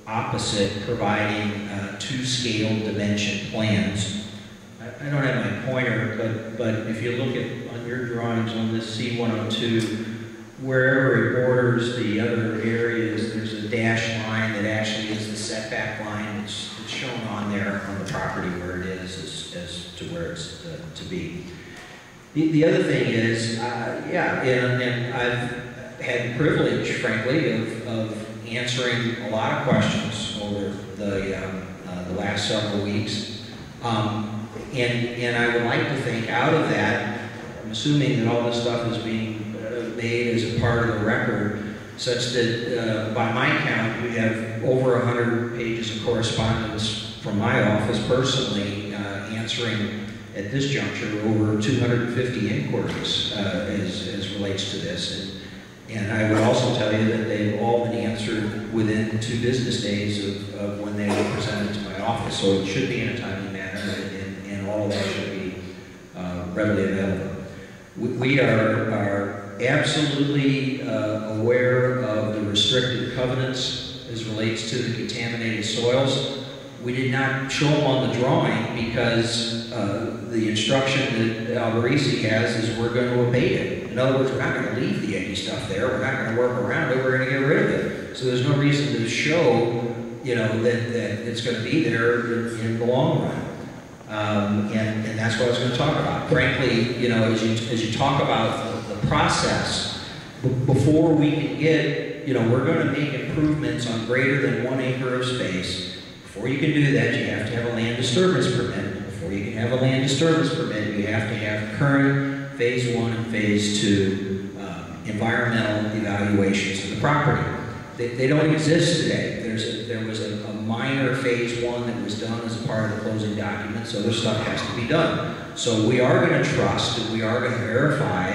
opposite providing two scale dimension plans. I don't have my pointer, but if you look at on your drawings on this C102, wherever it borders the other areas, there's a dashed line that actually is the setback line. It's shown on there on the property where it is as to where it's to be. The other thing is, and I've had the privilege, frankly, of answering a lot of questions over the last several weeks. And I would like to think out of that, I'm assuming that all this stuff is being made as a part of the record, such that by my count, we have over 100 pages of correspondence from my office personally answering at this juncture over 250 inquiries as relates to this. And I would also tell you that they've all been answered within 2 business days of when they were presented to my office. So it should be in a timely manner, and all of that should be readily available. We are absolutely aware of the restricted covenants as relates to the contaminated soils. We did not show them on the drawing because the instruction that Alvarezi has is we're going to abate it. In other words, we're not going to leave the eggy stuff there. We're not going to work around it. We're going to get rid of it. So there's no reason to show, that it's going to be there in the long run. And that's what I was going to talk about. Frankly, as you talk about the process, before we can get, we're going to make improvements on greater than 1 acre of space. Before you can do that, you have to have a land disturbance permit. Before you can have a land disturbance permit, you have to have current phase 1 and phase 2 environmental evaluations of the property. They don't exist today. There was a minor phase 1 that was done as a part of the closing documents. Other stuff has to be done. So we are going to trust and we are going to verify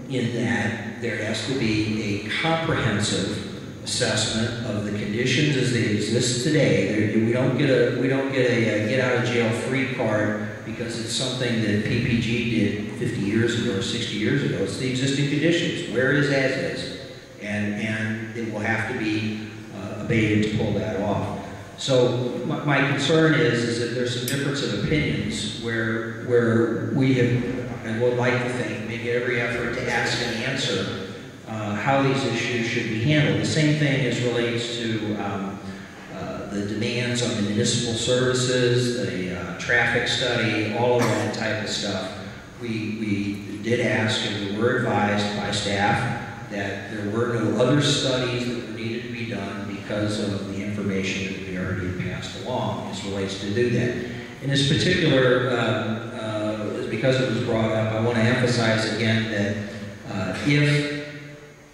in that there has to be a comprehensive assessment of the conditions as they exist today. We don't get a get out of jail free card because it's something that PPG did 50 years ago or 60 years ago. It's the existing conditions, where it is as is, and it will have to be abated to pull that off. So my concern is that there's some difference of opinions where we have, and would like to think, make every effort to ask and answer how these issues should be handled. The same thing as relates to the demands on the municipal services, the traffic study, all of that type of stuff. We did ask and we were advised by staff that there were no other studies that needed to be done because of the information that we already passed along as relates to do that. In this particular, because it was brought up, I want to emphasize again that if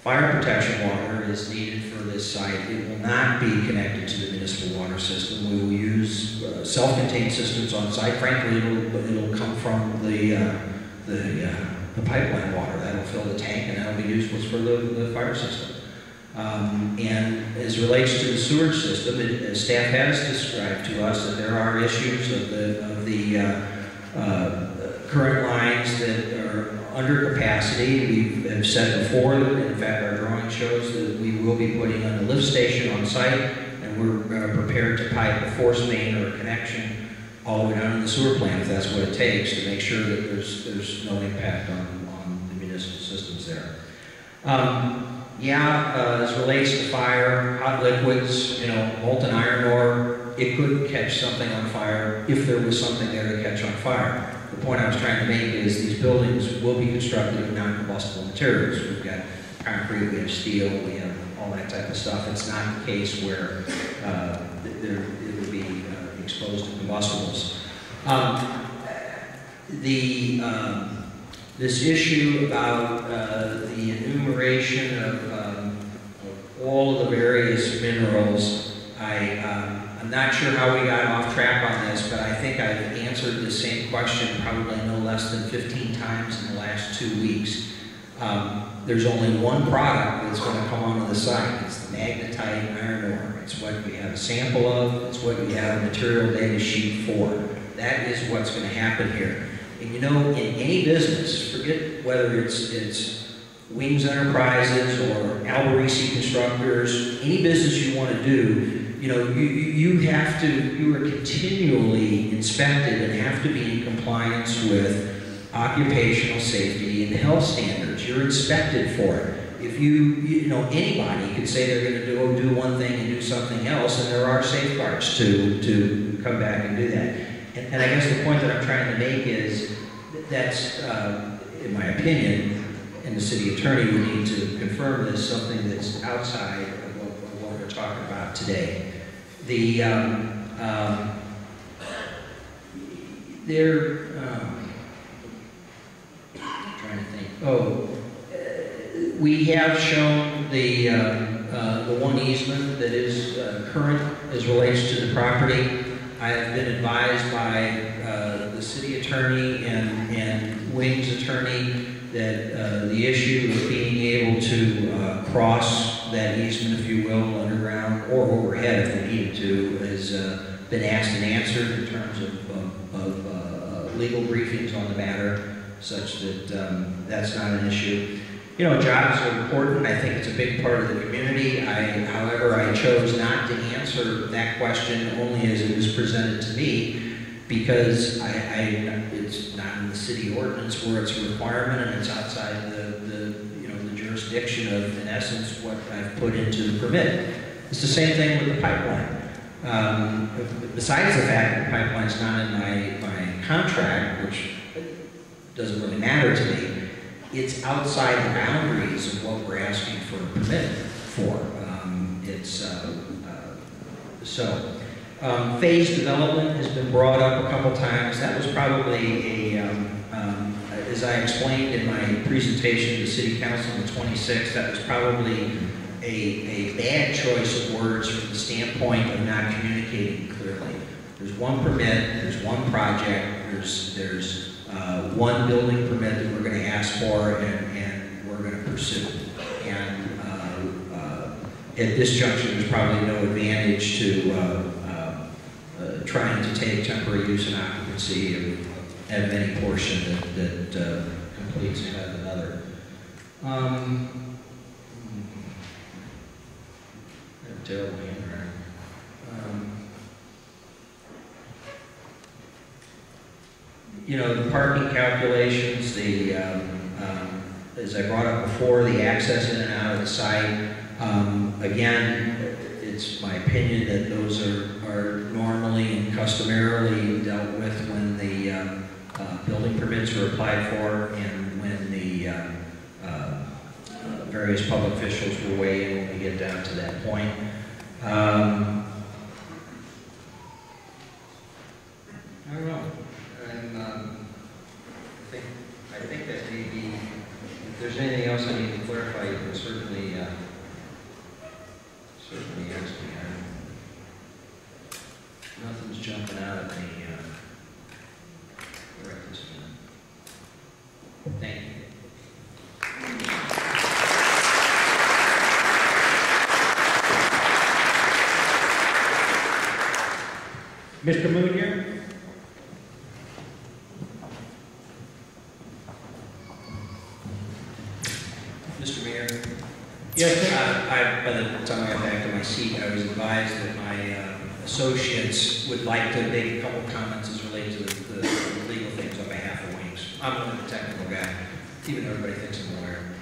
fire protection water is needed for this site, it will not be connected to the municipal water system. We will use self-contained systems on site. Frankly, it'll come from the pipeline water. That'll fill the tank and that'll be used for the fire system. And as relates to the sewage system, staff has described to us that there are issues of the current lines that are under capacity. We have said before that, in fact, our drawing shows that we will be putting in a lift station on site, and we're prepared to pipe a force main or a connection all the way down to the sewer plant if that's what it takes to make sure that there's no impact on the municipal systems there. As relates to fire, hot liquids, molten iron ore, it could catch something on fire if there was something there to catch on fire. The point I was trying to make is these buildings will be constructed of non-combustible materials. We've got concrete, we have steel, we have all that type of stuff. It's not the case where it would be exposed to combustibles. This issue about the enumeration of all of the various minerals, I'm not sure how we got off track on this, but I think I've answered the same question probably no less than 15 times in the last 2 weeks. There's only one product that's going to come onto the site. It's the magnetite iron ore. It's what we have a sample of. It's what we have a material data sheet for. That is what's going to happen here. And in any business, forget whether it's Wings Enterprises or Alvarezi Constructors, any business you want to do, you know, you are continually inspected and have to be in compliance with occupational safety and health standards. You're inspected for it. If you know, anybody could say they're going to do one thing and do something else, and there are safeguards to come back and do that. And I guess the point that I'm trying to make is that's, in my opinion, and the city attorney would need to confirm this, something that's outside of what we're talking about today. I'm trying to think. Oh, we have shown the one easement that is current as relates to the property. I have been advised by the city attorney and Wing's attorney that the issue of being able to cross that easement, if you will, underground or overhead if we needed to, has been asked and answered in terms of legal briefings on the matter, such that that's not an issue. You know, jobs are important. I think it's a big part of the community. However, I chose not to answer that question only as it was presented to me, because it's not in the city ordinance where it's a requirement, and it's outside the jurisdiction of, in essence, what I've put into the permit. It's the same thing with the pipeline. Besides the fact that the pipeline's not in my contract, which doesn't really matter to me, it's outside the boundaries of what we're asking for a permit for. Phased development has been brought up a couple times. That was probably as I explained in my presentation to the City Council on the 26th, that was probably a bad choice of words from the standpoint of not communicating clearly. There's one permit, there's one project, there's one building permit that we're going to ask for and we're going to pursue. And at this juncture, there's probably no advantage to trying to take temporary use and occupancy of any portion that completes ahead of another. I have terrible handwriting. You know, the parking calculations, as I brought up before, the access in and out of the site. Again, it's my opinion that those are normally and customarily dealt with when the building permits are applied for and when the various public officials will weigh in when we get down to that point. I don't know. I think that maybe, if there's anything else I need to clarify, you can certainly ask me. Nothing's jumping out at me right this minute. Thank you. Mr. Moon here? Mr. Mayor? Yes, sir. By the time I got back to my seat, I was advised that my associates would like to make a couple comments as related to the legal things on behalf of Wings. I'm not a technical guy, even though everybody thinks I'm a lawyer.